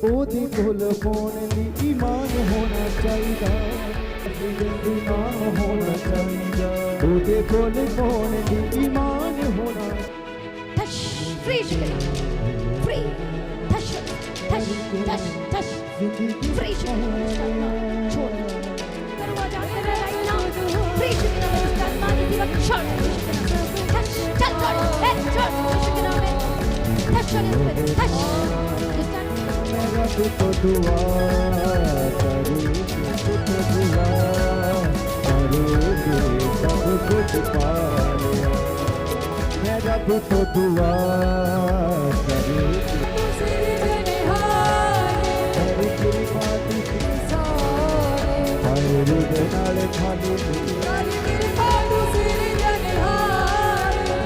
ओदे कोल पाउण लई ईमान होना चाहिदा, ईमान होना चाहिदा, ओदे कोल पाउण लई ईमान होना। touch, free chicken, free, touch, touch, touch, touch, free chicken, छोड़, दरवाजा तेरा right now, free chicken, मानी तेरा छोड़, touch, चल छोड़, छोड़, chicken में, touch छोड़, touch, मेरा तो दुआ करूँ, तो दुआ करूँगी, सब कुछ पा लिया। मेरा तो दुआ करूँगी, हरी तेरी बात की सारे, हरे रुद नाले खाली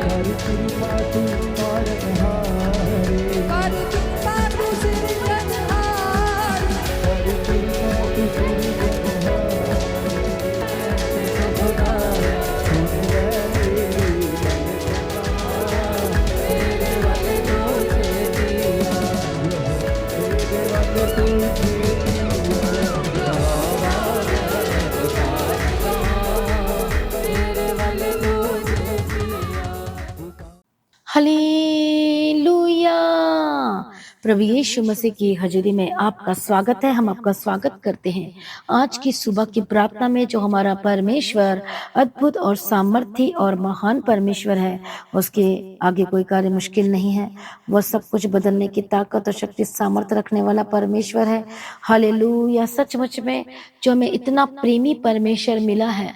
हरी तेरी बात और हारे, हालेलुया। प्रभु यीशु मसीह की हजूरी में आपका स्वागत है। हम आपका स्वागत करते हैं आज की सुबह की प्रार्थना में। जो हमारा परमेश्वर अद्भुत और सामर्थी और महान परमेश्वर है, उसके आगे कोई कार्य मुश्किल नहीं है। वह सब कुछ बदलने की ताकत और शक्ति सामर्थ्य रखने वाला परमेश्वर है। हालेलुया। सचमुच में जो हमें इतना प्रेमी परमेश्वर मिला है,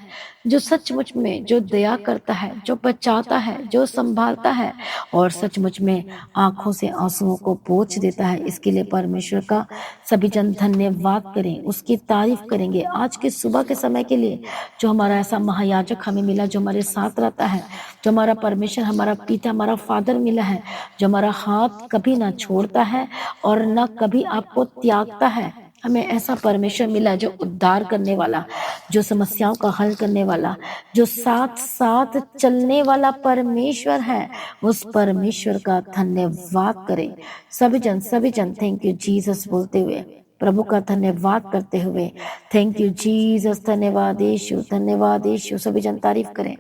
जो सचमुच में जो दया करता है, जो बचाता है, जो संभालता है और सचमुच में आंखों से आंसुओं को पोंछ देता है, इसके लिए परमेश्वर का सभी जन धन्यवाद करें, उसकी तारीफ करेंगे। आज के सुबह के समय के लिए जो हमारा ऐसा महायाजक हमें मिला, जो हमारे साथ रहता है, जो हमारा परमेश्वर, हमारा पिता, हमारा फादर मिला है, जो हमारा हाथ कभी ना छोड़ता है और न कभी आपको त्यागता है। हमें ऐसा परमेश्वर मिला जो उद्धार करने वाला, जो समस्याओं का हल करने वाला, जो साथ साथ चलने वाला परमेश्वर है। उस परमेश्वर का धन्यवाद करें सभी जन थैंक यू जीसस बोलते हुए, प्रभु का धन्यवाद करते हुए, थैंक यू जीसस, धन्यवाद यीशु, सभी जन तारीफ करें,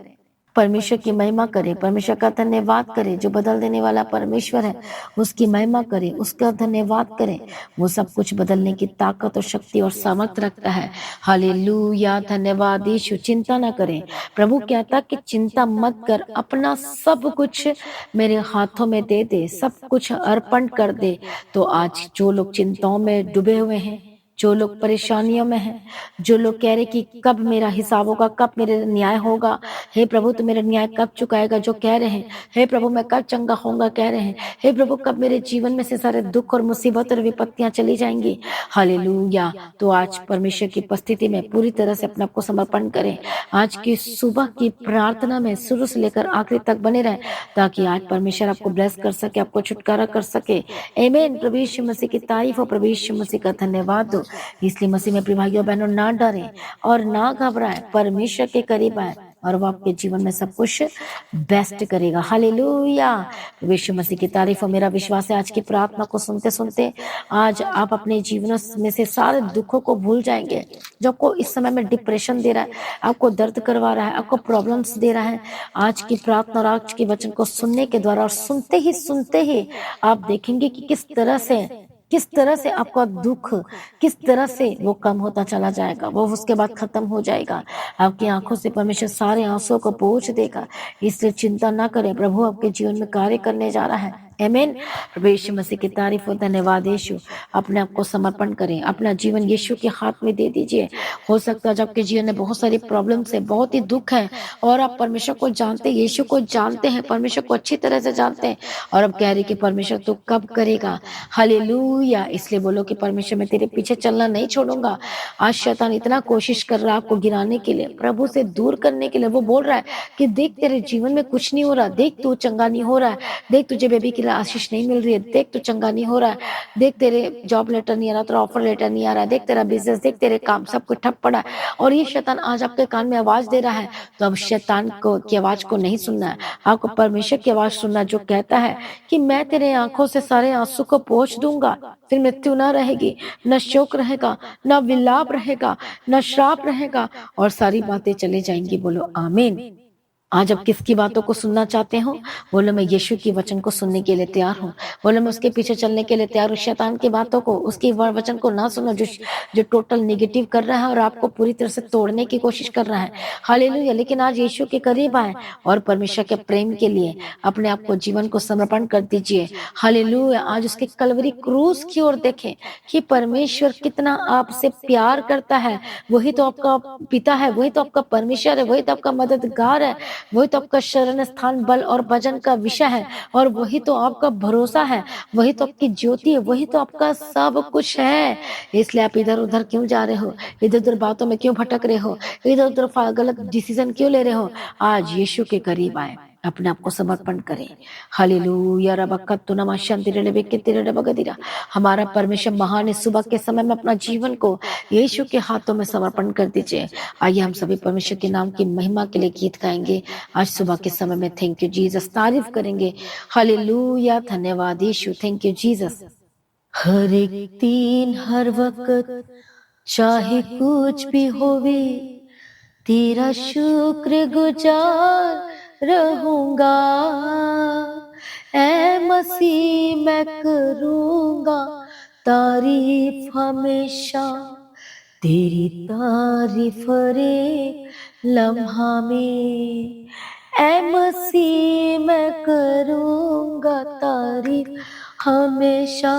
परमेश्वर की महिमा करे, परमेश्वर का धन्यवाद करे। जो बदल देने वाला परमेश्वर है, उसकी महिमा करे, उसका धन्यवाद करें। वो सब कुछ बदलने की ताकत और शक्ति और सामर्थ रखता है। हालेलुया। धन्यवाद यीशु। चिंता ना करें। प्रभु कहता कि चिंता मत कर, अपना सब कुछ मेरे हाथों में दे दे, सब कुछ अर्पण कर दे। तो आज जो लोग चिंताओं में डूबे हुए हैं, जो लोग परेशानियों में हैं, जो लोग कह रहे कि कब मेरा हिसाब होगा, कब मेरे न्याय होगा, हे प्रभु तो मेरा न्याय कब चुकाएगा, जो कह रहे हैं, हे प्रभु मैं कब चंगा होऊंगा, कह रहे हैं, हे प्रभु कब मेरे जीवन में से सारे दुख और मुसीबत और विपत्तियां चली जाएंगी। हालेलुया। तो आज परमेश्वर की उपस्थिति में पूरी तरह से अपने आप को समर्पण करें। आज की सुबह की प्रार्थना में शुरू से लेकर आखिरी तक बने रहें, ताकि आज परमेश्वर आपको ब्लेस कर सके, आपको छुटकारा कर सके। आमीन। प्रभु यीशु मसीह की तारीफ और प्रभु यीशु मसीह का धन्यवाद दो। इसलिए मसीह में प्रिय भाइयों बहनों, ना डरें और ना घबराएं, परमेश्वर के करीब आए और वो आपके जीवन में सब कुछ बेस्ट करेगा। हालेलुया। यीशु मसीह की तारीफ। और मेरा विश्वास है आज की प्रार्थना को सुनते सुनते आज आप अपने जीवन में से सारे दुखों को भूल जाएंगे, जो आपको इस समय में डिप्रेशन दे रहा है, आपको दर्द करवा रहा है, आपको प्रॉब्लम्स दे रहा है। आज की प्रार्थना और आज के वचन को सुनने के द्वारा और सुनते ही आप देखेंगे कि किस तरह से आपका दुख किस तरह से वो कम होता चला जाएगा, वो उसके बाद खत्म हो जाएगा। आपकी आंखों से परमेश्वर सारे आंसुओं को पोंछ देगा। इसलिए चिंता ना करें, प्रभु आपके जीवन में कार्य करने जा रहा है। आमीन। प्रभु यीशु मसीह की तारीफ और धन्यवाद यीशु। अपने आप को समर्पण करें, अपना जीवन यीशु के हाथ में दे दीजिए। हो सकता है जब आपके जीवन में बहुत सारी प्रॉब्लम्स है, बहुत ही दुख है और आप परमेश्वर को जानते हैं, यीशु को जानते हैं, परमेश्वर को अच्छी तरह से जानते हैं और अब कह रहे कि परमेश्वर तू कब करेगा। हालेलुया। इसलिए बोलो कि परमेश्वर मैं तेरे पीछे चलना नहीं छोड़ूंगा। आज शैतान इतना कोशिश कर रहा है आपको गिराने के लिए, प्रभु से दूर करने के लिए। वो बोल रहा है कि देख तेरे जीवन में कुछ नहीं हो रहा, देख तू चंगा नहीं हो रहा है, देख तुझे बेबी की आशीष नहीं मिल रही है, देख तू चंगा नहीं हो रहा है, देख तेरे जॉब लेटर नहीं आ रहा, तेरा ऑफर लेटर नहीं आ रहा है, देख तेरा बिजनेस, देख तेरे काम सब कुछ ठप पड़ा है, और ये शैतान आज आपके कान में आवाज दे रहा है, तो अब शैतान को की आवाज को नहीं सुनना है, आपको परमेश्वर की आवाज सुनना है, जो कहता है कि मैं तेरे आंखों से सारे आंसू को पोंछ दूंगा, फिर मृत्यु ना रहेगी, न शोक रहेगा, न विलाप रहेगा, न श्राप रहेगा, और सारी बातें चले जाएंगी। बोलो आमीन। आज आप किसकी बातों को सुनना चाहते हो? बोलो मैं यीशु की वचन को सुनने के लिए तैयार हूँ। बोलो मैं उसके पीछे चलने के लिए तैयार हूँ। शैतान की बातों को, उसकी वचन को ना सुनो, जो टोटल नेगेटिव कर रहा है और आपको पूरी तरह से तोड़ने की कोशिश कर रहा है। हालेलुया। लेकिन आज यीशु के करीब आए और परमेश्वर के प्रेम के लिए अपने आप को, जीवन को समर्पण कर दीजिए। हालेलुया। आज उसके कलवरी क्रूस की ओर देखें कि परमेश्वर कितना आपसे प्यार करता है। वही तो आपका पिता है, वही तो आपका परमेश्वर है, वही तो आपका मददगार है, वही तो आपका शरण स्थान, बल और भजन का विषय है, और वही तो आपका भरोसा है, वही तो आपकी ज्योति है, वही तो आपका सब कुछ है। इसलिए आप इधर उधर क्यों जा रहे हो? इधर उधर बातों में क्यों भटक रहे हो? इधर उधर गलत डिसीजन क्यों ले रहे हो? आज यीशु के करीब आए, अपने आप को समर्पण करें। हालेलुया। रबकत्तु नमा शंतिरे बेकितिरे रबगदिरा। हमारा परमेश्वर महान है। सुबह के समय में अपना जीवन को यीशु के हाथों में समर्पण कर दीजिए। आइए हम सभी परमेश्वर के नाम की महिमा के लिए गीत गाएंगे। आज सुबह के समय में थैंक यू जीसस, तारीफ करेंगे। हालेलुया। धन्यवाद यीशु, थैंक यू जीसस। हर एक दिन हर वक्त चाहे कुछ भी होवे, तेरा शुक्र गुजार रहूंगा। ऐ मसीह मैं करूंगा तारीफ हमेशा, तेरी तारीफ रे लम्हा में। ऐ मसीह मैं करूंगा तारीफ हमेशा,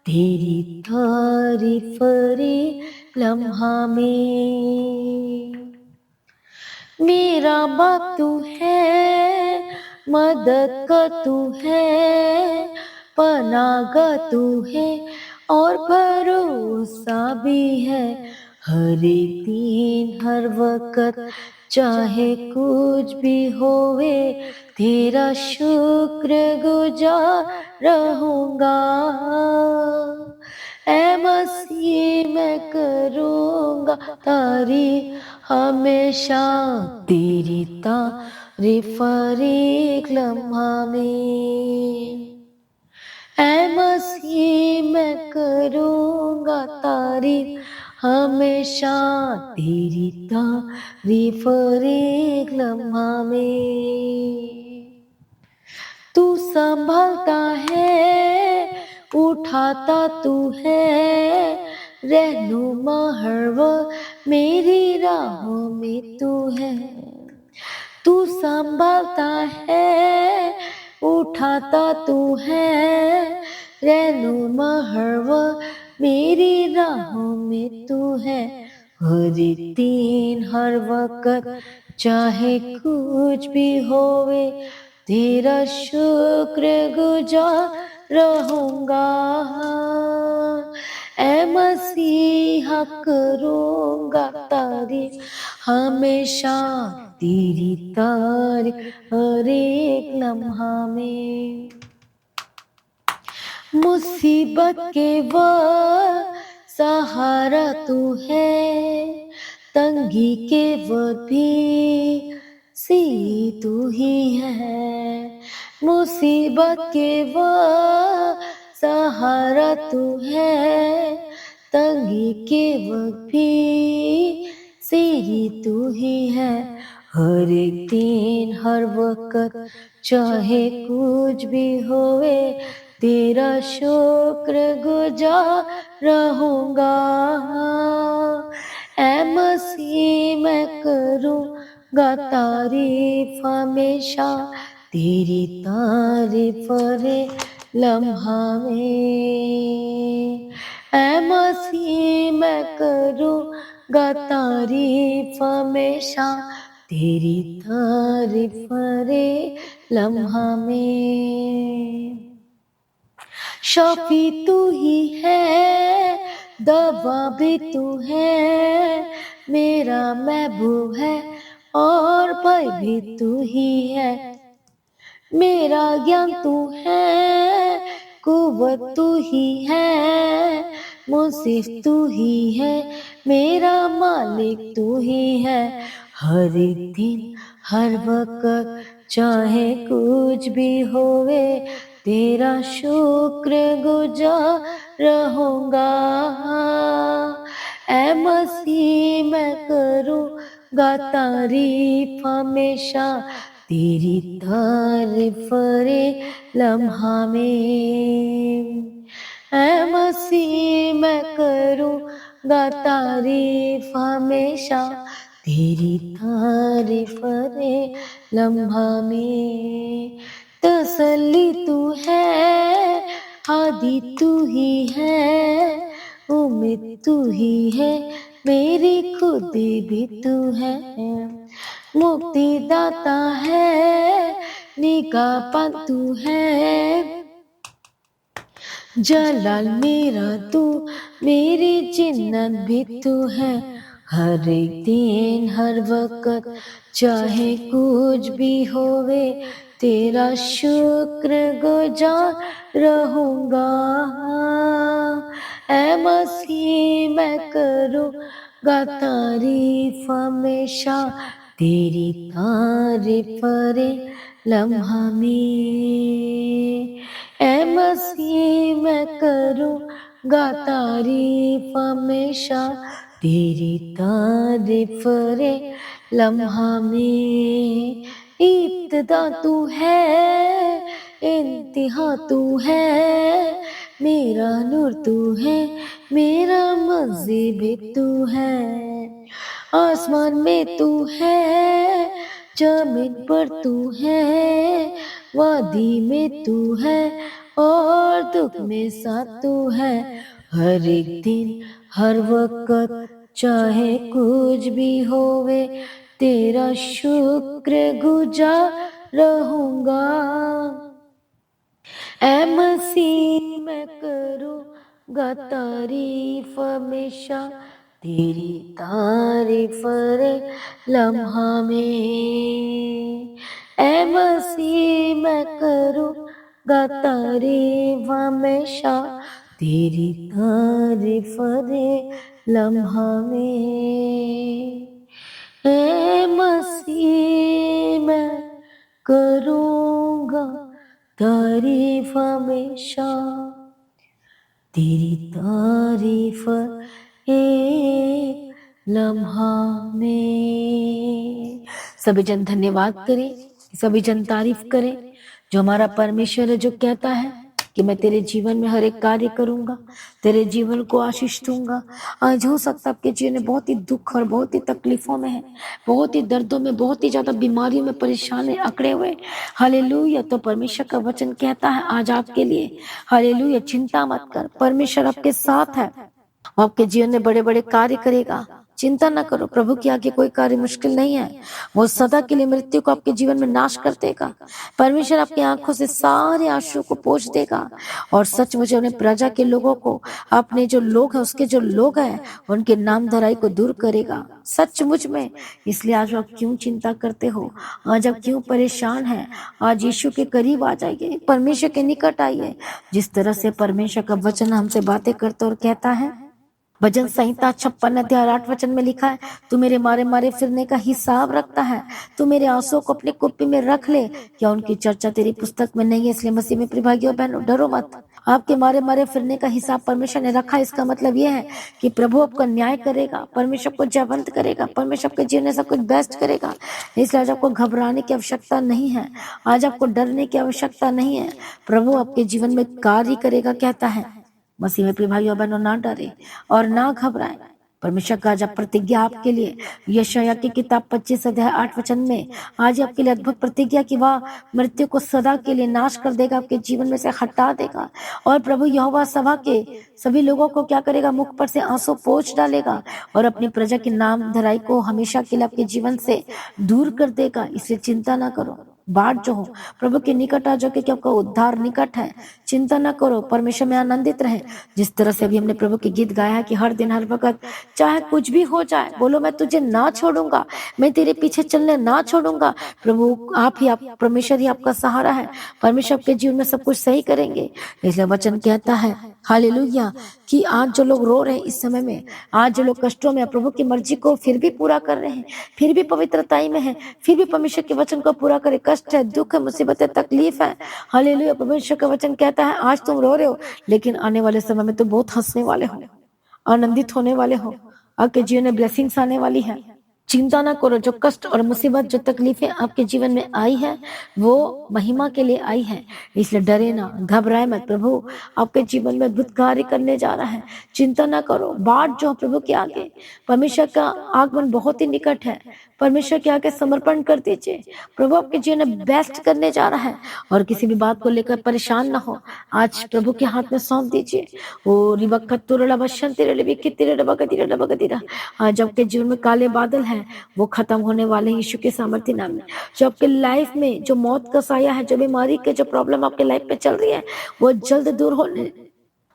तेरी तारीफ रे लम्हा में। मेरा बाप तू है, मदद का तू है, पनागा तू है, और भरोसा भी है। हर एक दिन हर वक्त चाहे कुछ भी होवे, तेरा शुक्र गुजार रहूंगा। ऐ मसीह मैं करूंगा तारीफ हमेशा, तेरी तारीफ हर एक लम्हा में। ऐ मसीह मैं करूंगा तारीफ हमेशा, तेरी तारीफ हर एक लम्हा में। तू संभालता है, उठाता तू है, रहनुमा हर वक्त मेरी राहों में तू है। तू संभालता है, उठाता तू है, रहनुमा हर वक्त मेरी राहों में तू है। हर दिन हर वक्त चाहे कुछ भी होवे, तेरा शुक्र गुजार रहूंगा। ऐ मसीहा करूंगा तारीफ हमेशा, तेरी तारीफ हर एक लम्हा में। मुसीबत के वक्त सहारा तू है, तंगी के वक्त भी सी तू ही है। मुसीबत के वक्त सहारा तू है, तंगी के वक्त भी सीरी तू ही है। हर एक दिन हर वक्त चाहे कुछ भी होवे, तेरा शुक्र गुजार रहूंगा। ऐ मसीह मैं करूंगा तारीफ हमेशा, तेरी तारीफ रे लम्हा में। ऐ मसीह मैं करूंगा तारीफ हमेशा, तेरी तारीफ रे लम्हा में। शफी तू ही है, दवा भी तू है, मेरा महबूब है और भय भी तू ही है। मेरा ज्ञान तू है, कुव्वत तू ही है, मुसीफ तू ही है, मेरा मालिक तू ही है। हर एक दिन हर वक्त चाहे कुछ भी होवे, तेरा शुक्र गुजार रहूंगा। ऐ मसीह मैं करूँगा तारीफ हमेशा, तेरी तारीफ रे लम्हा में। ऐ मसीह मैं करूँगा तारीफ हमेशा, तेरी तारीफ रे लम्हा में। तसल्ली तू है, हादी तू ही है, उम्मीद तू ही है, मेरी खुदी भी तू है। मुक्ति दाता है, निगाहबान तू है, जलाल मेरा तू, मेरी जिन्नत भी तू है। हर एक दिन हर वक्त चाहे कुछ भी होवे, तेरा शुक्र गुजार रहूंगा। ऐ मसीह मैं करूँगा तारीफ हमेशा, तेरी तारीफ रे लम्हा में। ऐ मसीह मैं करूँगा तारीफ हमेशा, तेरी तारीफ रे लम्हा में। इब्तिदा तू है, इंतहा तू है, मेरा नूर तू है, मेरा मज़ीद भी तू है। आसमान में तू है, जमीन पर तू है, वादी में तू है, और दुख में साथ तू है। हर एक दिन हर वक्त चाहे कुछ भी होवे, तेरा शुक्र गुजार रहूंगा। ऐ मसीह मैं करूँगा तारीफ हमेशा, तेरी तारीफ रे लम्हा में। ऐ मसीह मैं करूँगा तारीफ हमेशा, तेरी तारीफ रे लम्हा में। ऐ मसीह मैं करूँगा तारीफ हमेशा, तेरी तारीफ एक लम्हा में। सभी जन धन्यवाद करें, सभी जन तारीफ करें। जो हमारा परमेश्वर है, जो कहता है कि मैं तेरे जीवन में हर एक कार्य करूंगा, तेरे जीवन को आशीष दूंगा। आज हो सकता है आपके जीवन में बहुत ही दुख और बहुत ही तकलीफों में है, बहुत ही दर्दों में, बहुत ही ज्यादा बीमारियों में परेशान है, अकड़े हुए। हालेलुया। तो परमेश्वर का वचन कहता है आज आपके लिए, हालेलुया, चिंता मत कर, परमेश्वर आपके साथ है, वो आपके जीवन में बड़े बड़े कार्य करेगा। चिंता न करो, प्रभु के आगे कोई कार्य मुश्किल नहीं है। वो सदा के लिए मृत्यु को आपके जीवन में नाश कर देगा। परमेश्वर आपकी आंखों से सारे आंसू को पोंछ देगा और सचमुच अपने प्रजा के लोगों को, अपने जो लोग हैं उसके जो लोग हैं उनके नाम धराई को दूर करेगा सचमुच में। इसलिए आज आप क्यों चिंता करते हो, आज आप क्यों परेशान हैं? आज यीशु के करीब आ जाइए, परमेश्वर के निकट आइए। जिस तरह से परमेश्वर का वचन हमसे बातें करता और कहता है, भजन संहिता 56 अध्याय 8 वचन में लिखा है, तू मेरे मारे मारे फिरने का हिसाब रखता है, तू मेरे आंसुओं को अपने कुप्पी में रख ले। क्या उनकी चर्चा तेरी पुस्तक में नहीं है? इसलिए मसीह में प्रिय भाइयों बहनों, डरो मत। आपके मारे मारे फिरने का हिसाब परमेश्वर ने रखा। इसका मतलब यह है कि प्रभु आपका न्याय करेगा, परमेश्वर को जयवंत करेगा, परमेश्वर आपके जीवन में सब कुछ बेस्ट करेगा। इसलिए आज आपको घबराने की आवश्यकता नहीं है, आज आपको डरने की आवश्यकता नहीं है। प्रभु आपके जीवन में कार्य करेगा, कहता है। मसीह में प्रिय भाइयों बहनों, ना डरे और ना घबराएं। परमेश्वर का जब प्रतिज्ञा आपके लिए यशायाह की किताब 25 अध्याय 8 वचन में आज आपके लिए अद्भुत प्रतिज्ञा की वह मृत्यु को सदा के लिए नाश कर देगा, आपके जीवन में से हटा देगा। और प्रभु यहोवा सभा के सभी लोगों को क्या करेगा? मुख पर से आंसू पोंछ डालेगा और अपनी प्रजा की नाम धराई को हमेशा के लिए आपके जीवन से दूर कर देगा। इसलिए चिंता ना करो, बाट जो हो, प्रभु के निकट आ जाओ क्योंकि आपका उद्धार निकट है। चिंता न करो, परमेश्वर में आनंदित रहे। जिस तरह से अभी हमने प्रभु के गीत गाया है कि हर दिन हर वक्त चाहे कुछ भी हो जाए, बोलो मैं तुझे ना छोड़ूंगा, मैं तेरे पीछे चलने ना छोड़ूंगा। प्रभु आप ही, आप परमेश्वर ही आपका सहारा है। परमेश्वर आपके जीवन में सब कुछ सही करेंगे। इसलिए वचन कहता है हालेलुया कि आज जो लोग रो रहे हैं इस समय में, आज जो लोग कष्टों में, प्रभु की मर्जी को फिर भी पूरा कर रहे हैं, फिर भी पवित्रताई में है, फिर भी परमेश्वर के वचन को पूरा करे। कष्ट है, दुख है, मुसीबत है, तकलीफ है, हालेलुया। परमेश्वर का वचन कहता है आज तुम रो रहे हो, लेकिन आने वाले समय में तुम बहुत हंसने वाले हो, आनंदित होने वाले हो। आपके जीवन में ब्लेसिंग्स आने वाली है। चिंता ना करो, जो कष्ट और मुसीबत, जो तकलीफें आपके जीवन में आई है, वो महिमा के लिए आई है। इसलिए डरे ना, घबराए मत। प्रभु आपके जीवन में अद्भुत कार्य करने जा रहा है। चिंता ना करो, बाट जो प्रभु के आगे, परमेश्वर का आगमन बहुत ही निकट है। परमेश्वर के आगे समर्पण कर दीजिए। प्रभु आपके जीवन में बेस्ट करने जा रहा है, और किसी भी बात को लेकर परेशान ना हो। आज प्रभु के हाथ में सौंप दीजिए। ओ आज आपके जीवन में काले बादल हैं, वो खत्म होने वाले हैं यीशु के सामर्थ्य नाम में। जो आपके लाइफ में जो मौत का साया है, जो बीमारी के जो प्रॉब्लम आपके लाइफ में चल रही है,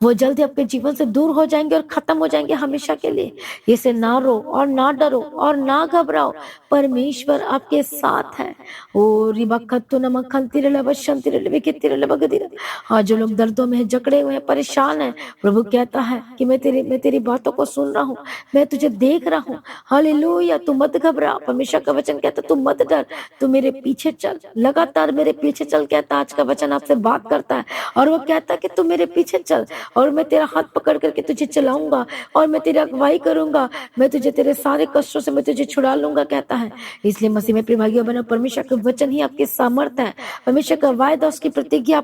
वो जल्दी आपके जीवन से दूर हो जाएंगे और खत्म हो जाएंगे हमेशा के लिए। इसे ना रो और ना डरो और ना घबराओ, परमेश्वर आपके साथ है। ओ रिबक्कतु नमखंतिरल वशंतिरल विकितिरल बगदिर। आज जो लोग दर्दों में जकड़े हुए हैं, परेशान हैं, प्रभु कहता है कि मैं तेरी बातों को सुन रहा हूँ, मैं तुझे देख रहा हूँ। हालेलुया, तू मत घबरा। परमेश्वर का वचन कहता तू मत डर, तू मेरे पीछे चल, लगातार मेरे पीछे चल। कहता आज का वचन आपसे बात करता है, और वो कहता कि तू मेरे पीछे चल, और मैं तेरा हाथ पकड़ करके तुझे चलाऊंगा, और मैं तेरी अगुवाई करूंगा, मैं तुझे तेरे सारे कष्टों से मैं तुझे छुड़ा लूंगा, कहता है। इसलिए मसीह में प्रिय भाइयों बहनों, परमेश्वर का वचन ही आपकी सामर्थ है। परमेश्वर का वायदा, उसकी प्रतिज्ञा,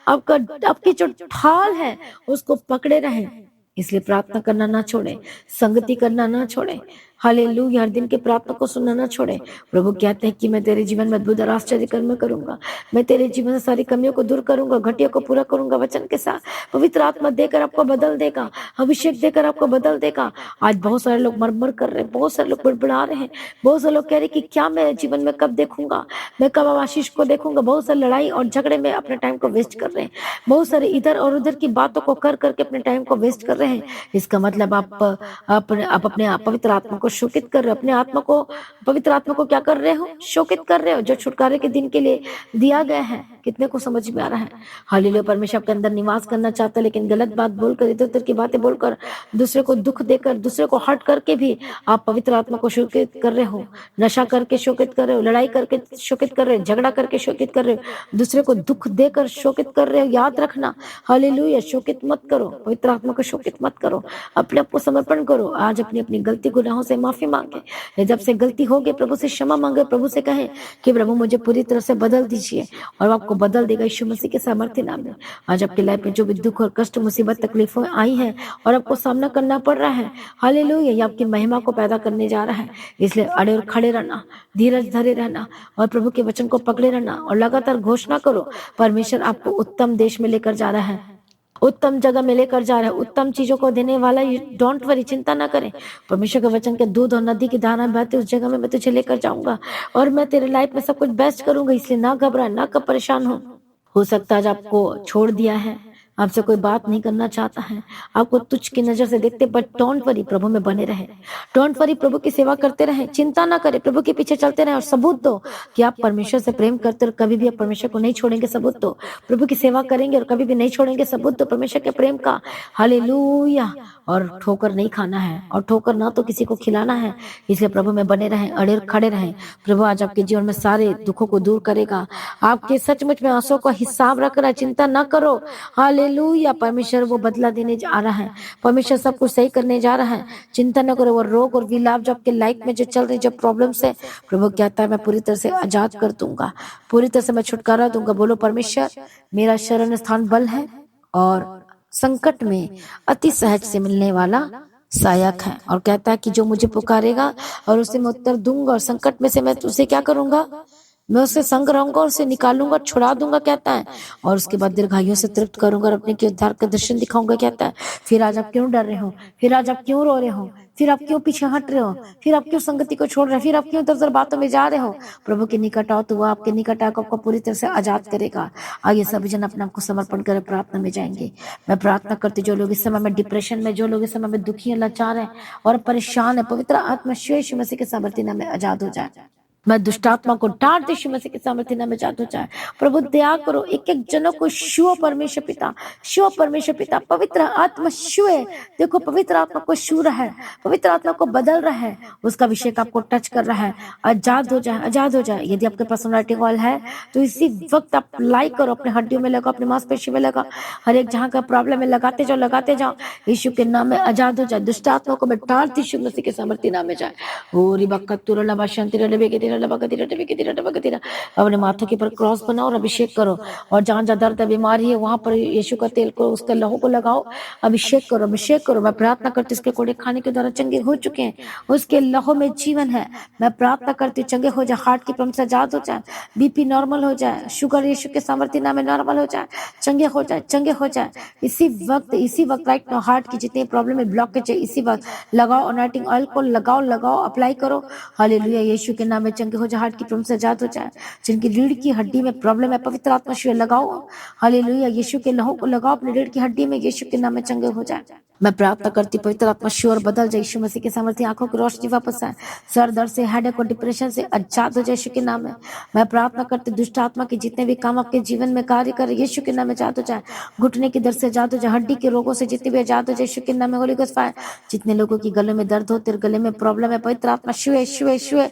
आपकी जो ढाल है, उसको पकड़े रहें। इसलिए प्रार्थना करना ना छोड़े, संगति करना ना छोड़े। हालेलुया, हर दिन के प्रार्थना को सुनना ना छोड़े। प्रभु कहते हैं कि मैं तेरे जीवन में अद्भुत और आश्चर्य कर्म करूंगा, मैं तेरे जीवन से सारी कमियों को दूर करूंगा, घटिया को पूरा करूंगा वचन के साथ। पवित्र आत्मा देकर आपको बदल देगा, अभिषेक देकर आपको बदल देगा। आज बहुत सारे लोग मरमर कर रहे हैं, बहुत सारे लोग बड़बड़ा रहे हैं, बहुत सारे लोग कह रहे हैं कि क्या मेरे जीवन में कब देखूंगा, मैं कब आशीष को देखूंगा। बहुत सारे लड़ाई और झगड़े में अपने टाइम को वेस्ट कर रहे हैं, बहुत सारे इधर और उधर की बातों को कर करके अपने टाइम को वेस्ट कर रहे हैं। इसका मतलब आप अपने पवित्र आत्मा को शोकित कर रहे हो, अपने आत्मा को, पवित्र आत्मा को क्या कर रहे हो, शोकित कर रहे हो, जो छुटकारे के दिन के लिए दिया गया है। कितने को समझ में आ रहा है? हालेलुया, परमेश्वर आपके अंदर निवास करना चाहता है, लेकिन गलत बात बोलकर, इधर उधर की बातें बोलकर, दूसरे को दुख देकर, दूसरे को हर्ट करके भी आप पवित्र आत्मा को शोकित कर रहे हो। नशा करके शोकित कर रहे हो, लड़ाई करके शोकित कर रहे हो, झगड़ा करके शोकित कर रहे हो, दूसरे को दुख देकर शोकित कर रहे हो। याद रखना, हालेलुया, शोकित मत करो, पवित्र आत्मा को शोकित मत करो, अपने आप को समर्पण करो। आज अपनी अपनी गलती गुनाहों से माफी मांगे, जब से गलती हो गई प्रभु से क्षमा मांगे, प्रभु से कहें कि प्रभु मुझे पूरी तरह से बदल दीजिए, और आपको बदल देगा यीशु मसीह के सामर्थ्य नाम में। आज आपकी लाइफ में जो भी दुख और कष्ट, मुसीबत, तकलीफों आई है और आपको सामना करना पड़ रहा है, हालेलुया, ये आपकी महिमा को पैदा करने जा रहा है। इसलिए अड़े और खड़े रहना, धीरज धरे रहना, और प्रभु के वचन को पकड़े रहना, और लगातार घोषणा करो परमेश्वर आपको उत्तम देश में लेकर जा रहा है, उत्तम जगह में लेकर जा रहा है, उत्तम चीजों को देने वाला। डोंट वरी, चिंता ना करें। परमेश्वर के वचन के दूध और नदी की धारा बहती उस जगह में मैं तुझे लेकर जाऊंगा, और मैं तेरे लाइफ में सब कुछ बेस्ट करूंगा। इसलिए ना घबरा, ना कब परेशान हो सकता है आज आपको छोड़ दिया है, आपसे कोई बात नहीं करना चाहता है, आपको तुच्छ की नजर से देखते, बट डोंट वरी, प्रभु में बने रहे, डोंट वरी, प्रभु की सेवा करते रहे, चिंता ना करें, प्रभु के पीछे चलते रहे, और सबूत दो कि आप परमेश्वर से प्रेम करते, और कभी भी आप परमेश्वर को नहीं छोड़ेंगे। सबूत दो, प्रभु की सेवा करेंगे और कभी भी नहीं छोड़ेंगे। सबूत दो परमेश्वर के प्रेम का, हालेलुया। और ठोकर नहीं खाना है, और ठोकर ना तो किसी को खिलाना है। इसलिए प्रभु में बने रहें, अड़े खड़े रहें। प्रभु आज आपके जीवन में सारे दुखों को दूर करेगा, आपके सचमुच में आंसुओं का हिसाब रख रहा है। चिंता ना करो, हालेलुया, परमेश्वर वो बदला देने जा रहा है, परमेश्वर सब कुछ सही करने जा रहा है। चिंता न करो, वो रोग और विलाप जो आपके लाइफ में जो चल रही, जो प्रॉब्लम्स है, प्रभु कहता है मैं पूरी तरह से आजाद कर दूंगा, पूरी तरह से मैं छुटकारा दूंगा। बोलो परमेश्वर मेरा शरण स्थान बल है, और संकट में अति सहज से मिलने वाला सहायक है। और कहता है कि जो मुझे पुकारेगा और उसे मैं उत्तर दूंगा, और संकट में से मैं उसे क्या करूंगा, मैं उससे संग रहूंगा और उसे निकालूंगा, छुड़ा दूंगा कहता है, और उसके बाद दीर्घायुओं से तृप्त करूंगा और अपने के उद्धार का दर्शन दिखाऊंगा कहता है। फिर आज आप क्यों डर रहे हो? फिर आज आप क्यों रो रहे हो? फिर आप क्यों पीछे हट रहे हो? फिर आप क्यों संगति को छोड़ रहे हो? फिर आप क्यों दर बातों में जा रहे हो? प्रभु के निकट आओ तो वह आपके निकट आकर आपको पूरी तरह से आजाद करेगा। आइए सभी जन अपने आप को समर्पण कर प्रार्थना में जाएंगे। मैं प्रार्थना करती, जो लोग इस समय में डिप्रेशन में, जो लोग इस समय में दुखी हैं, लाचार हैं और परेशान है, पवित्र आत्मा यीशु मसीह के सामर्थ्य नाम में आजाद हो जाए। मैं दुष्ट आत्मा को डांट यीशु मसीह के सामर्थ्य नाम में आजाद हो जाए। प्रभु दया करो, एक एक जनों को छुओ परमेश्वर पिता, छुओ परमेश्वर पिता। पवित्र आत्मा छुए, देखो पवित्र आत्मा को छू रहा है, पवित्र आत्मा को बदल रहा है, उसका विषय आपको टच कर रहा है। आजाद हो जाए, आजाद हो जाए। यदि आपके पास सोनाइटिक ऑयल है तो इसी वक्त आप अप्लाई करो, अपने हड्डियों में लगाओ, अपने मांसपेशी में लगाओ, हर एक जहां का प्रॉब्लम है लगाते जाओ, लगाते जाओ। यीशु के नाम में आजाद हो जाए। दुष्ट आत्मा को मैं डालती यीशु मसीह के सामर्थ्य नाम में जाए। ओ रिबक्का तुरला बाशांति रलबे के तेरा लबका तेरा टबे के तेरा टबका तेरा। अपने माथे के ऊपर क्रॉस बनाओ और अभिषेक करो, और जहां जहां दर्द बीमारी है वहां पर यीशु का तेल को, उसके लहू को लगाओ, अभिषेक करो, अभिषेक करो। मैं प्रार्थना करती, इसके कोड़े खाने के द्वारा चंगे हो चुके हैं, उसके लहू में जीवन है। मैं प्रार्थना करती, चंगे हो जाए, हार्ट की प्रॉब्लम से आजाद हो जाए, बीपी नॉर्मल हो जाए, शुगर यीशु के सामर्थ्य नाम में नॉर्मल हो जाए, चंगे हो जाए, चंगे हो जाए। इसी वक्त राइट नाउ हार्ट की जितनी प्रॉब्लम है, ब्लॉकेज है, इसी वक्त लगाओ, अनॉइंटिंग ऑयल को लगाओ, लगाओ, अप्लाई करो। हालेलुया, यीशु के नाम में चंगे हो जाए, हार्ट की प्रॉब्लम से आजाद हो जाए। जिनकी रीढ़ की हड्डी में प्रॉब्लम है, पवित्र आत्मा शिव लगाओ। हालेलुया, यीशु के लहू को लगाओ अपनी रीढ़ की हड्डी में, यीशु के नाम में चंगे हो जाए। मैं प्रार्थना करती, पवित्र आत्मा शिव और बदल जाए, यीशु मसीह के सामर्थ्य, आंखों की रोशनी वापस आए, सर दर्द से, हेडेक और डिप्रेशन से आजाद हो जाए यीशु के नाम में। मैं प्रार्थना करती, दुष्ट आत्मा के जितने भी काम आपके जीवन में कार्य करे, यीशु के नाम में आजाद हो जाए। घुटने की दर्द से आजाद हो जाए, हड्डी के रोगों से जितने भी आजाद हो जाए यीशु के नाम में। Holi ghost fire. जितने लोगों की गले में दर्द होते, गले में प्रॉब्लम है, पवित्र आत्मा शिव शिव शिव।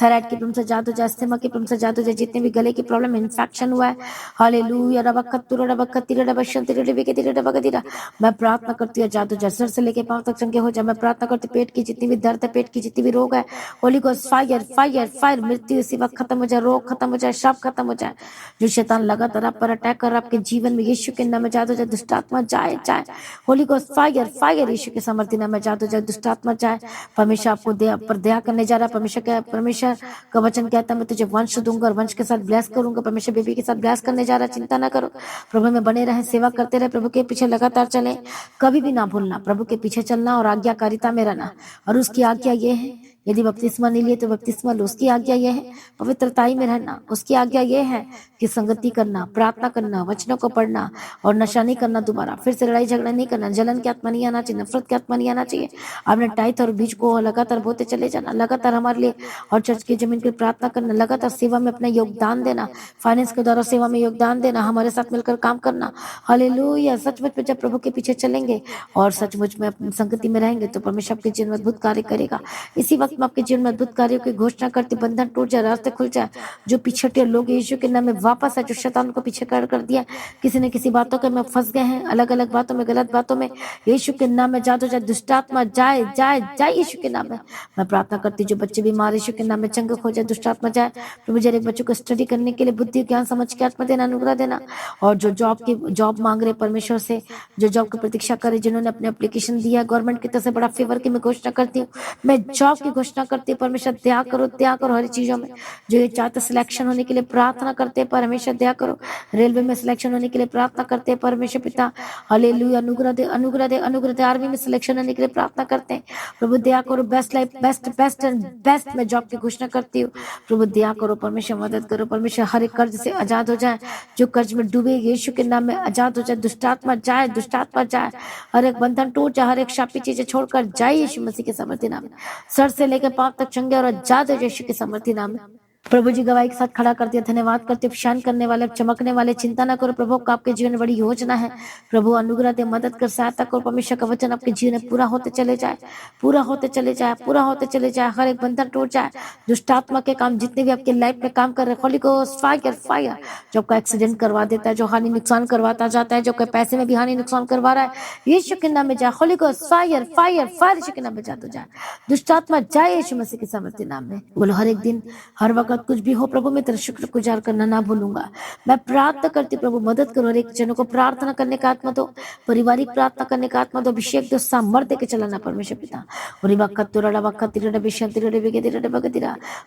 थायराइड की प्रॉब्लम से आजाद हो जाए, अस्थमा की प्रॉब्लम से आजाद हो जाए, जितने भी गले की प्रॉब्लम, इन्फेक्शन हुआ है, हालेलुया, रबकत्तुर रबकत्तिर रबशंतिर रबकेतिर रबकतिरा। मैं प्रार्थना करती हूँ, आजाद हो जाए, सर से लेके पांव तक चंगे हो जाए। मैं प्रार्थना करती, पेट की जितनी भी दर्द है, पेट की जितनी भी रोग है, Holi ghost fire fire fire, मृत्यु इसी वक्त खत्म हो जाए, रोग खत्म हो जाए, श्राप खत्म हो जाए। जो शैतान लगातार आप पर अटैक कर रहा है आपके जीवन में, यीशु के नाम में आजाद हो जाए, दुष्ट आत्मा जाए जाए। होली गोस्ट फायर फायर, यीशु के सामर्थ्य नाम में आजाद हो जाए, दुष्ट आत्मा जाए। परमेश्वर आपको दया पर दया करने जा रहा है। परमेश्वर का वचन कहता है, मैं तुझे वंश दूंगा और वंश के साथ ब्लेस करूंगा। परमेश्वर बेबी के साथ ब्लेस करने जा रहा है, चिंता ना करो। प्रभु में बने रहे, सेवा करते रहे, प्रभु के पीछे लगातार चले, कभी भी ना भूलना प्रभु के पीछे चलना और आज्ञाकारिता में रहना। और उसकी आज्ञा ये है, यदि बपतिस्मा नहीं लिए तो बपतिस्मा लो। उसकी आज्ञा यह है, पवित्रताई में रहना। उसकी आज्ञा यह है कि संगति करना, प्रार्थना करना, वचनों को पढ़ना और नशा नहीं करना, दोबारा फिर से लड़ाई झगड़ा नहीं करना, जलन की आत्मा नहीं आना चाहिए, नफरत की आत्मा नहीं आना चाहिए। आपने टाइथ और बीज को लगातार बोते चले जाना, लगातार हमारे लिए और चर्च की जमीन की प्रार्थना करना, लगातार सेवा में अपना योगदान देना, फाइनेंस के द्वारा सेवा में योगदान देना, हमारे साथ मिलकर काम करना। हालेलुया, सचमुच में जब प्रभु के पीछे चलेंगे और सचमुच में अपनी संगति में रहेंगे तो परमेश्वर आपके जीवन में अद्भुत कार्य करेगा। इसी वक्त में आपके जीवन में अद्भुत कार्यों की घोषणा करती, बंधन टूट जाए, रास्ते खुल जाए। जो पिछड़े लोग यीशु के नाम में वापस है, जो शैतान को पीछे कर दिया, किसी न किसी बातों के में फंस गए हैं, अलग अलग बातों में, गलत बातों में, यीशु के नाम में जादू जाए, दुष्ट आत्मा जाए जाए जाए यीशु के नाम में। मैं प्रार्थना करती, जो बच्चे बीमार यीशु के नाम में चंगे हो जाए, दुष्ट आत्मा जाए। प्रभु जरा एक बच्चों को स्टडी करने के लिए बुद्धि ज्ञान समझ के आत्मा देना, अनुग्रह देना। और जो जॉब मांग रहे परमेश्वर से, जो जॉब की प्रतीक्षा करे, जिन्होंने अपने एप्लीकेशन दिया गवर्नमेंट की तरफ से, बड़ा फेवर की मैं घोषणा करती हूँ, मैं जॉब की घोषणा करती हूँ। परमेश्वर दया करो हर चीजों में। जो ये चाहते सिलेक्शन होने के लिए प्रार्थना करते हैं, परमेश्वर दया करो। रेलवे में सिलेक्शन होने के लिए प्रार्थना करते हैं, परमेश्वर पिता हालेलुया, अनुग्रह दे, अनुग्रह दे, अनुग्रह दे। आर्मी में सिलेक्शन होने के लिए प्रार्थना करते हैं, प्रभु दया करो। Best life, best best and best में जॉब की घोषणा करती हूँ, प्रभु दया करो। परमेश्वर मदद करो, परमेश्वर हर एक कर्ज से आजाद हो जाए, जो कर्ज में डूबे यीशु के नाम में आजाद हो जाए, दुष्टात्मा जाए, दुष्टात्मा जाए, हर एक बंधन टूट जाए, हर एक शापी चीजें छोड़कर जाए यीशु मसीह के सामर्थ्य नाम में। सर से लेकर पांव तक चंगे और आजाद हो जाए यीशु के सामर्थ्य नाम में। प्रभु जी गवाही के साथ खड़ा करते हैं, धन्यवाद करते हैं, शान करने वाले, चमकने वाले, चिंता ना करो। प्रभु का आपके जीवन में बड़ी योजना है। प्रभु अनुग्रह दे, मदद कर, सहायता करो। परमेश्वर का वचन आपके जीवन में पूरा होते चले जाए, पूरा होते चले जाए, पूरा होते चले जाए, हर एक बंधन टूट जाए। दुष्टात्मा के काम जितने भी आपके लाइफ में काम कर रहे, होली गोस्ट फायर फायर। जो आपका एक्सीडेंट करवा देता है, जो हानि नुकसान करवाता जाता है, जो कोई पैसे में भी हानि नुकसान करवा रहा है, यीशु के नाम में जाए, holy ghost fire fire fire, यीशु के नाम में जाए तो जाए, दुष्टात्मा जाए यीशु मसीह के सामर्थ्य नाम में। बोलो हर एक दिन, हर वक्त वक्त कुछ भी हो प्रभु, मैं तेरा शुक्रगुजार करना ना भूलूंगा। मैं प्रार्थना करती हूँ प्रभु, मदद करो, हर एक जनों को प्रार्थना करने का आत्मा दो, पारिवारिक प्रार्थना करने का आत्मा दो, अभिषेक दो, सामर्थ्य के चलाना परमेश्वर पिता। और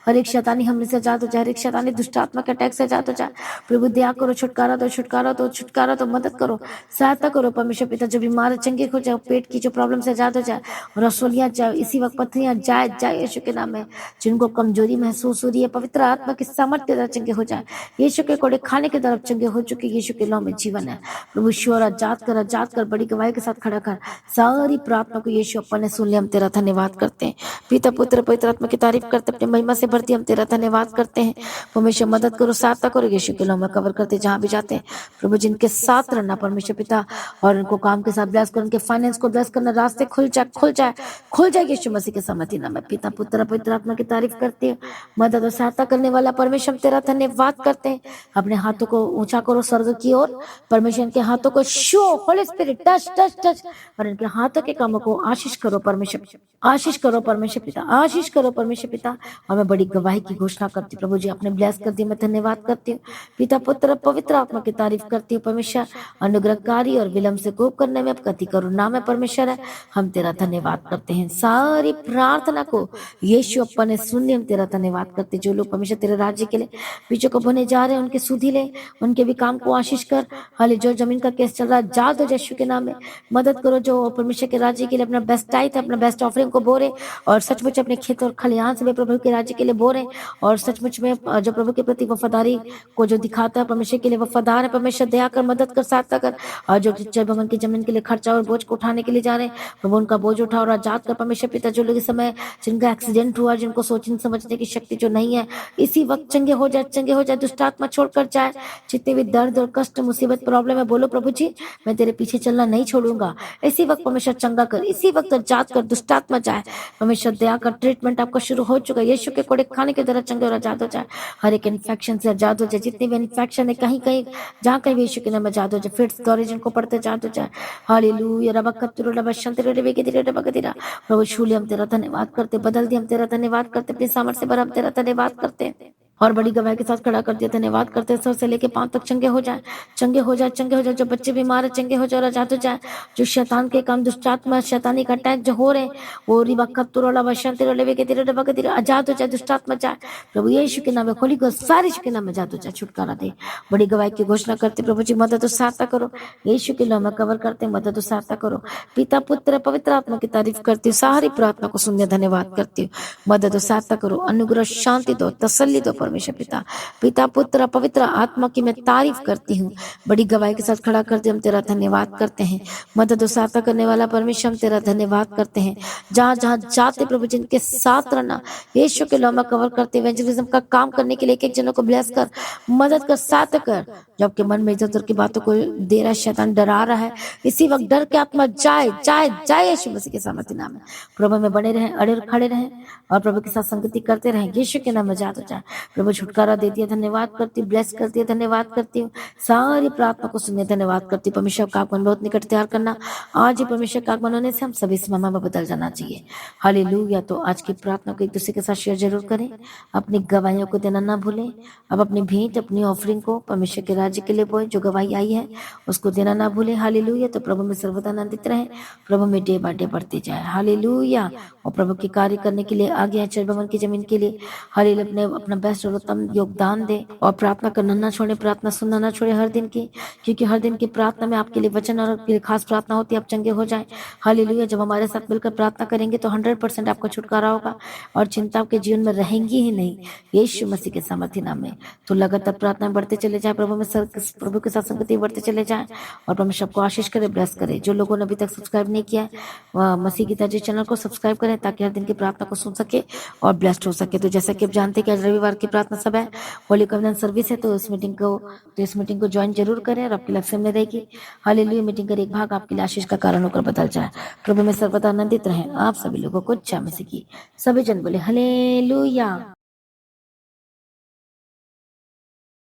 हर एक शैतानी हमले से आजाद हो जाए, हर एक शैतानी दुष्ट आत्मा के अटैक से आजाद हो जाए प्रभु। दया करो, छुटकारा दो, छुटकारा दो, छुटकारा दो, मदद करो, सहायता करो परमेश्वर पिता। जो बीमार है चंगे हो जाए, पेट की जो प्रॉब्लम से आजाद हो जाए, रसोलियां जाए इसी वक्त, पथरियां जाए जाए यीशु के नाम में। जिनको कमजोरी महसूस हो रही है, पवित्र आत्मा की सामर्थ्य द्वारा चंगे हो जाए। यीशु के कोड़े खाने की तरफ चंगे हो चुके, यीशु के नाम में जीवन है प्रभु। श्योर आजाद कर, बड़ी गवाही के साथ खड़ा कर। सारी प्रार्थना को यीशु अपन ने सुन लिया, हम तेरा धन्यवाद करते हैं। पिता पुत्र पवित्र आत्मा की तारीफ करते, अपनी महिमा से भरती हम तेरा धन्यवाद करते हैं। परमेश्वर मदद करो, सहायता करो, यीशु के नाम में कवर करते जहां भी जाते हैं प्रभु। जिनके साथ रहना परमेश्वर पिता, और उनको काम के साथ ब्लेस करो, उनके फाइनेंस को ब्लेस करना, रास्ते खुल जाए, खुल जाए, खुल जाए यीशु मसीह के समर्थी नाम में। पिता पुत्र पवित्र आत्मा की तारीफ करते हैं। मदद और सहायता करने वाला परमेश्वर, हम तेरा धन्यवाद करते हैं। अपने हाथों को ऊंचा करो स्वर्ग की ओर परमेश्वर, के हाथों को show Holi spirit touch touch touch, और इनके हाथों के कामों को आशीष करो परमेश्वर, आशीष करो परमेश्वर पिता, आशीष करो परमेश्वर पिता। और मैं बड़ी गवाही की घोषणा करती हूँ प्रभु जी, आपने ब्लेस कर दिया, मैं धन्यवाद करती हूँ। पिता पुत्र पवित्र आत्मा की तारीफ करती हूँ परमेश्वर। अनुग्रहकारी और विलम्ब से कोप करने में गति करुणा में परमेश्वर है, हम तेरा धन्यवाद करते हैं। सारी प्रार्थना को यीशु अप्पा ने सुन ली, हम तेरा धन्यवाद करते। जो लोग परमेश्वर तेरे राज्य के लिए बीचों को बने जा रहे हैं, उनके सुधी ले, उनके भी काम को आशीष कर। हाले जो जमीन का केस चल रहा है, जा दो यीशु के नाम में, मदद करो। जो परमेश्वर के राज्य के लिए अपना बेस्ट टाइट, अपना बेस्ट ऑफरिंग को बोरे, और सचमुच अपने खेत और खलिहान से भी प्रभु के राज्य के लिए बोरे, और सचमुच में जो प्रभु के प्रति वफादारी को जो दिखाता है परमेश्वर के लिए वफादार है परमेश्वर, दया कर, मदद कर, सहायता कर। और जो जय भवन की जमीन के लिए खर्चा और बोझ को उठाने के लिए जा रहे हैं प्रभु, उनका बोझ उठा और आजाद कर परमेश्वर पिता। जो लोग इस समय जिनका एक्सीडेंट हुआ, जिनको सोचने समझने की शक्ति जो नहीं है, इसी वक्त चंगे हो जाए, चंगे हो जाए, दुष्ट आत्मा छोड़कर जाए। जितने भी दर्द और कष्ट मुसीबत प्रॉब्लम है, बोलो प्रभु जी मैं तेरे पीछे चलना नहीं छोड़ूंगा। इसी वक्त परमेश्वर चंगा कर, इसी वक्त आजाद कर, दुष्ट आत्मा जाए परमेश्वर, दया कर। ट्रीटमेंट आपका शुरू हो चुका है, यीशु के कोड़े खाने के द्वारा चंगे और आजाद हो जाए। हर एक इन्फेक्शन से आजाद हो जाए, जितने भी इन्फेक्शन है कहीं कहीं जहाँ कहीं भी यीशु के नाम में आजाद हो जाए। फिट्स दौरे जिनको पड़ते आजाद हो जाए। हालेलुया रबकतुर रबशंतर रबकेदिर रबकदिरा प्रभु शूली, हम तेरा धन्यवाद करते, बदल दिया हम तेरा धन्यवाद करते, अपनी सामर्थ्य पर हम तेरा धन्यवाद करते हैं। और बड़ी गवाही के साथ खड़ा कर दिया, धन्यवाद करते हैं। सर से लेके पांव तक चंगे हो जाए, चंगे हो जाए, चंगे हो जाए। जो बच्चे बीमार है चंगे हो जाए और आजाद हो जाए। जो शैतान के काम, दुष्टात्मा शैतानी का अटैक जो हो रहे हैं, वो रिबकतुर वशंतर रबकेदिर रबकदिर आजाद हो जाए, दुष्टात्मा जाए प्रभु यीशु के नाम में। होली गोस्ट सारे यीशु के नाम में आजाद हो जाए, छुटकारा दे। बड़ी गवाही की घोषणा करते प्रभु जी, मदद और सहायता करो, यीशु के नाम में कवर करते, मदद और सहायता करो। पिता पुत्र पवित्र आत्मा की तारीफ करती हूँ, सारी प्रार्थना को सुनने धन्यवाद करती हूँ। मदद और सहायता करो, अनुग्रह शांति दो, तसल्ली दो परमेश्वर पिता। पिता पुत्र पवित्र आत्मा की मैं तारीफ करती हूँ। बड़ी गवाही के साथ खड़ा करते हम तेरा धन्यवाद करते हैं। मदद और सहायता करने वाला परमेश्वर, हम तेरा धन्यवाद करते हैं। जहाँ जहाँ जाते प्रभु जिनके साथ रहना, यीशु के नाम में कवर करते, इवेंजलिज्म का काम करने के लिए एक एक जनों को ब्लेस कर, मदद कर, सहायता कर। जो आपके मन में इधर उधर की बातों को दे रहा है, शैतान डरा रहा है, इसी वक्त डर के आत्मा जाए जाए जाए यीशु मसीह के सामर्थ्य नाम में। प्रभु में बने रहें, अड़े खड़े रहें, और प्रभु के साथ संगति करते रहें, यीशु के नाम में आजाद हो जाए। प्रभु छुटकारा दे दिया, धन्यवाद करती हूँ, ब्लेस कर दिया, धन्यवाद करती हूँ। सारी प्रार्थना को सुनने धन्यवाद करती हूँ। परमेश्वर का आगमन बहुत निकट तैयार करना, आज ही परमेश्वर का आगमन होने से हम सभी इस महिमा में बदल जाना चाहिए। हालेलुया। तो आज की प्रार्थना को एक दूसरे के साथ शेयर जरूर करें, अपनी गवाहियों को देना ना भूलें। अब अपनी भेंट, अपनी ऑफरिंग को परमेश्वर के राज्य के लिए बोए, जो गवाही आई है उसको देना ना भूलें। हालेलुया। तो प्रभु में सर्वदा आनंदित रहे, प्रभु में डे बाय डे बढ़ते जाए। हालेलुया। और प्रभु के कार्य करने के लिए आगे हैं, चर्च भवन की जमीन के लिए हालेलुया अपने अपना बेस्ट और उत्तम योगदान दे, और प्रार्थना करना ना छोड़े, प्रार्थना सुनना ना छोड़े हर दिन की, क्योंकि हर दिन की प्रार्थना में आपके लिए वचन और आपके लिए खास प्रार्थना होती है, आप चंगे हो जाएं। हालेलुया। जब हमारे साथ मिलकर प्रार्थना करेंगे तो 100% आपका छुटकारा होगा, और चिंता आपके जीवन में रहेंगी ही नहीं, यीशु मसीह के सामर्थ्य नाम में। तो लगातार प्रार्थना बढ़ते चले जाए, प्रभु के साथ संगति बढ़ते चले जाए, और परमेश्वर आपको आशीष करे, ब्लेस करे। जो लोगों ने अभी तक सब्सक्राइब नहीं किया है, मसीह की ताजी चैनल को सब्सक्राइब करें, ताकि हर दिन की प्रार्थना को सुन सके और ब्लेस्ड हो सके। तो जैसा कि आप जानते हैं कि आज रविवार की प्रार्थना सब है, होली कवनन सर्विस है, तो इस मीटिंग को ज्वाइन जरूर करें, और आपकी लाइफ में रहेगी। हालेलुया। मीटिंग का एक भाग आपके लिए आशीष का कारण होकर बदल जाए। प्रभु में सर्वदा आनंदित रहें। आप सभी लोगों को जय मसीह की। सभी जन बोले हालेलुया।